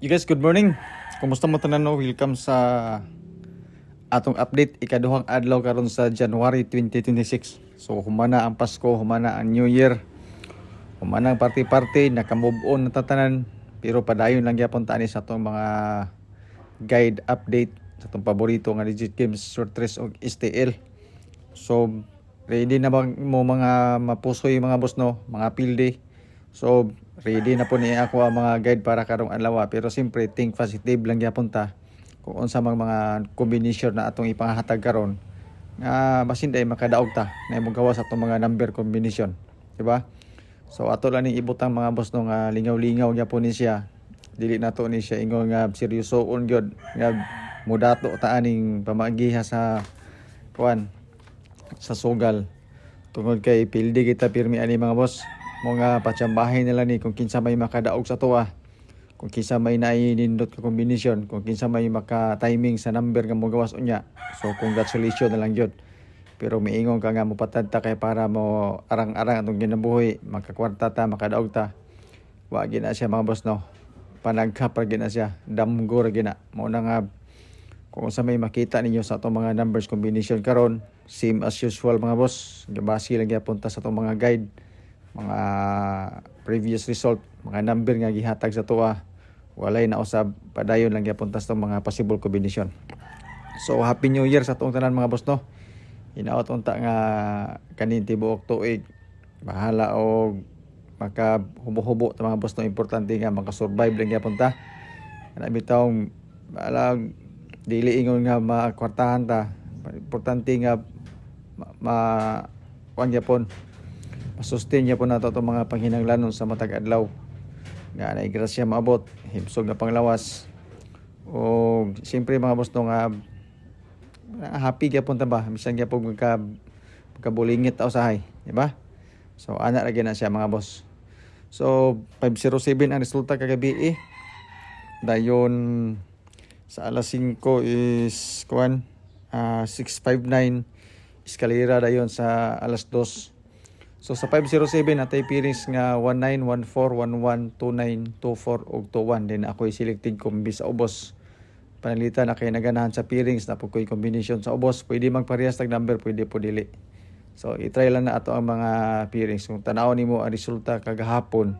You guys, good morning. Kumusta mo tanan no? Welcome sa atong update ikaduhang adlaw karon sa January 2026. So humana ang Pasko, humana ang New Year. Humana ang party-party, naka-move on na tatanan, pero padayon lang gyapon ta ni sa atong mga guide update sa atong paborito nga legit games, short race og STL. So ready na bang mo mga mapusoy mga boss no, mga pilde. So ready na po ni ako ang mga guide para karong adlaw, pero siyempre think positive lang gyapon ta kung unsa mga combination na atong ipanghatag karon nga basin day makadaog ta na imong gawas atong mga number combination, di ba? So ato lang ning ibutang mga boss no nga lingaw-lingaw gyapon ni siya, dili nato ni siya ingon nga seryosoon gyud nga mudato ta aning pamagiha sa kuan sa sugal tungod kay pildi kita pirmi ani mga boss. Mga patsambahin nila ni kung kinsa may makadaog sa tuwa, kung kinsa may nainindot ka combination, kung kinsa may maka-timing sa number nga mo gawas unya. So congratulations na lang yun. Pero miingon ka nga mo patadta kay para mo arang-arang atong ginabuhi, makakwarta ta, makadaog ta. Wa gina siya mga boss no. Panagkapar gina siya, damgo ra gina. Mao na nga kung sa may makita ninyo sa atong mga numbers combination karon, same as usual mga boss. Gabasi lang gyapon ta sa atong mga guide, mga previous result, mga number nga gihatag sa tuwa, walay na usab, padayon lang gyapon ta sa mga possible combination. So happy new year sa atong tanan mga boss no. Hinaot unta nga kanin tibuok tuig, bahala og makahubo-hubo ta mga boss no. Importante nga makasurvive lang gyapon ta. Kana bitaw balag dili ingon nga makwartahan ta. Importante nga kuan gyapon, masustain niya po nato itong mga panghinanglanon sa matag adlaw nga na grasya maabot, himsog na panglawas. O siyempre mga boss no nga happy gyapon ta ba bisan gyapon magkabulingit ta usahay, di ba? So ana ra na siya mga boss. So 507 ang resulta kagabi dayon sa alas 5 is kuan 659 eskalera dayon sa alas 2. So sa 507 natay pairings nga 19, 14, 11, 29, 24 ug 21. Then ako'y selected kombi sa ubos. Panalitan na kay naganahan sa pairings na po ko'y combination sa ubos. Pwede magparehas tag number, pwede po dili. So i-try lang na ato ang mga pairings. Kung tanaw nimo ang resulta kagahapon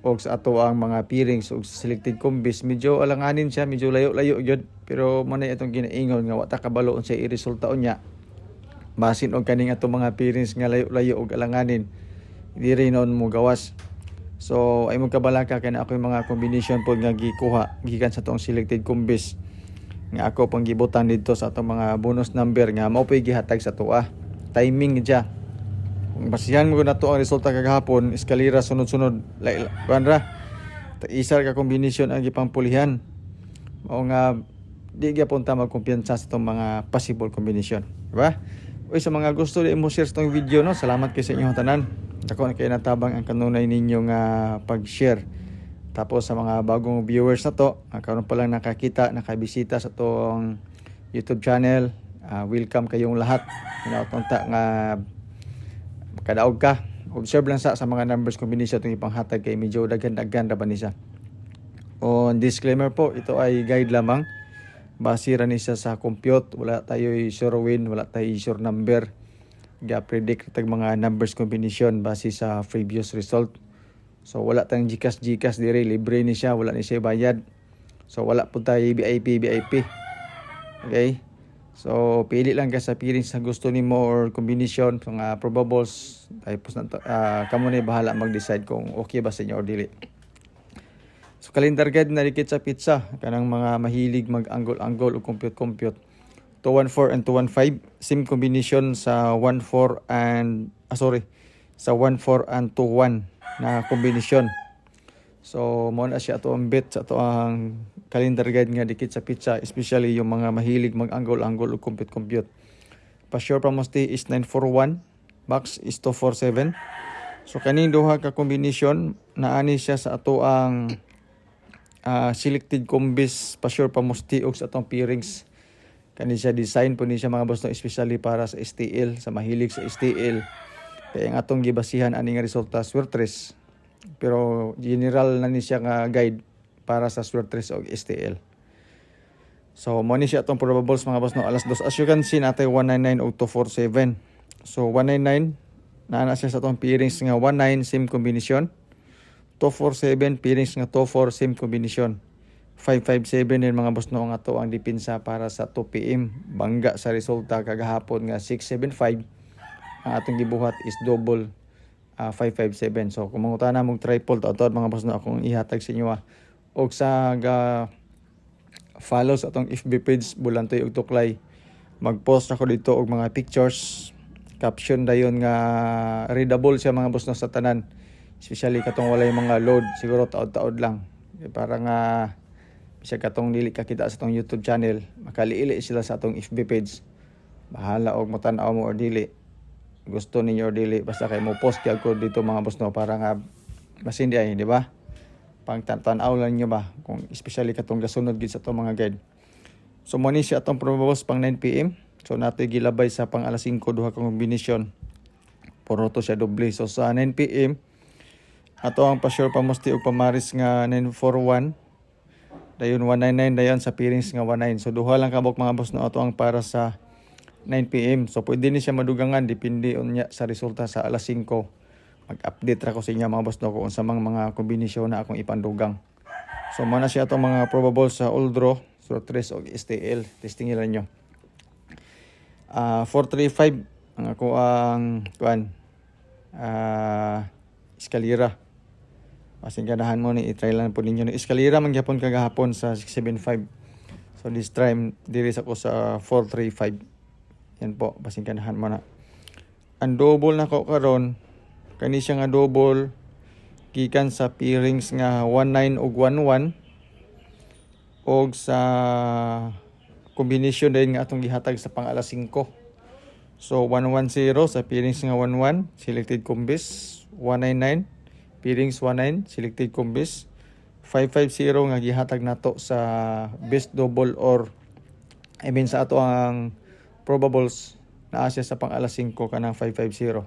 og sa ato ang mga pairings og selected kombis, medyo alanganin siya, medyo layo-layo gyud. Pero manay atong ginaingon nga wa ta kabalo unsa i-resulta unya. Basin og kaning ato mga pairings nga layo-layo og alanganin, di rin noon mo gawas. So ay mo kabalaka kay na ako yung mga combination pod nga gikuha gikan sa tong selected combis nga ako pang gibutan dito sa atong mga bonus number nga mao pay gihatag sa tuwa. Timing dia. Kung basihan mo na to ang resulta kagahapon, eskalera sunod-sunod kuanra. Isa ka combination ang gipangpulihan. Mao nga di gyapon ta magkumpiyansa sa itong mga possible combination, di ba? Uy, sa mga gusto di mo share itong video no, salamat kay sa inyong tanan. Ako na kayo natabang ang kanunay ninyong pag-share. Tapos sa mga bagong viewers na to, karon pa lang nakakita, nakabisita sa itong YouTube channel, welcome kayong lahat. Hinautunta nga makadaog ka. Observe lang sa mga numbers combination itong ipanghatag kay medyo daghan-daghan ra ba ni siya. On disclaimer po, ito ay guide lamang. Basira ni siya sa compute, wala tayo sure win, wala tayo sure number. Ga-predict tag mga numbers combination base sa previous result. So wala tayong GCash dire, libre ni siya, wala ni siya bayad. So wala po tayo VIP. Okay? So pili lang ka sa pairings sa gusto nimo or combination mga probables. Tapos kamo na bahala mag-decide kung okay ba sa inyo or dili. So calendar guide na dikit sa pizza kanang mga mahilig mag-angle o compute 214 and 215, same combination sa 14 and sa 14 and 21 na combination. So mo na siya ato ang bet sa ato ang calendar guide nga dikit sa pizza, especially yung mga mahilig mag-angle o compute. Pa-sure promosti is 941, max is 247. So kaning duha ka combination naani siya sa ato ang selected combis, pa-sure pamusti og sa atong pairings. Kani siya design po ni siya mga boss no, especially para sa STL, sa mahilig sa STL. Kaya ang atong gibasihan ani nga resulta swertres. Pero general na ni siya nga guide para sa Swertres o STL. So mo ni siya atong probables mga boss no, alas 2. As you can see natay 199 o 247. So 199 naa siya sa atong pairings nga 19 same combination. 247 pairings nga 24 same combination. 557 din mga boss no ang ato ang depensa para sa 2 PM. Bangga sa resulta kagahapon nga 675. Ang atong gibuhat is double 557. So kung mangutana mong triple to mga boss no akong ihatag sa inyo og sa follow sa atong FB page Bulantoy ug Tuklay. Mag-post ako dito og mga pictures, caption dayon nga readable siya mga boss no sa tanan. Especially katong walay mga load, siguro taod-taod lang. Para nga siya katong dili ka kita sa atong YouTube channel, makaliili sila sa atong FB page. Bahala og motan-aw mo or dili. Gusto ninyo or dili, basta kay mo post kay ako dito mga boss no para nga basin di ay, di ba? Pang tan-aw lang nyo ba kung especially katong gasunod gid sa atong mga guide. So mo ni siya atong probables pang 9 PM. So nato gilabay sa pang alas 5 duha ka kombinasyon. Puro to siya doble. So sa 9 PM ato ang pa-sure pamusti og pamaris nga 941. Dayon 199 dayon sa pairings nga 19. So duha lang kabok mga boss no ato ang para sa 9 PM. So pwede ni siya madugangan depende unya sa resulta sa alas 5. Mag-update ra ko sa inyo mga boss no kung sa mga kombinasyon na akong ipandugang. So mana siya atong mga probables sa Uldro, Swertres o STL. Testing nila nyo. 435 ang ako ang Escalera. Pasing ganahan mo ni i-try lang po ninyo. Escalera man gyapon kagahapon sa 675. So this time diri sa ko sa 435. Yan po, pasing ganahan mo na. Ang double na ko karon kani siya nga double gikan sa pairings nga 19 ug 11 og sa combination din nga atong gihatag sa pang alas 5. So 110 sa pairings nga 11 selected combis, 199 pairings 19 selected combis, 550 nga gihatag nato sa best double or sa ato ang probables na asya sa pang alas 5 kanang 550.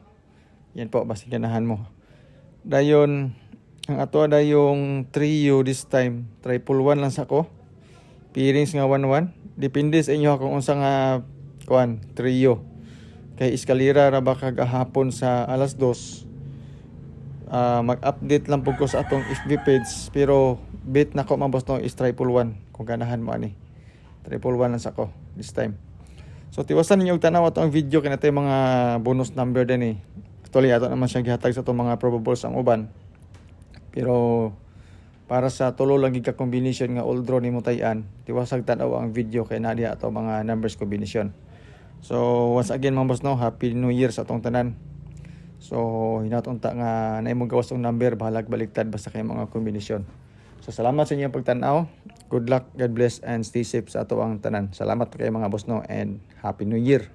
Yan po, basta ganahan mo. Dayon, ang ato yung trio this time. Triple 1 lang sa ko. Pairings nga 1-1. Depende sa inyo kung unsa nga trio. Kay Escalera ra ba kagahapon sa alas 2. Mag-update lang po ko sa atong FB page. Pero bet na ko mabos no is triple 1. Kung ganahan mo ani. Triple 1 lang sa ko this time. So tiwasan ninyo og tanaw atong video kay natay mga bonus number din Actually, ato naman siya gihatag sa itong mga probables ang uban. Pero para sa tulo lang ka combination nga Uldro ni Mutayan, tiwasag tanaw ang video kay nadia ato mga numbers combination. So once again mga boss no, Happy New Year sa atong tanan. So hinatunta nga naimong gawas og number, bahalag baliktad basta kay mga kombinasyon. So salamat sa inyong pagtanaw. Good luck, God bless and stay safe sa ato ang tanan. Salamat kay mga boss no and Happy New Year.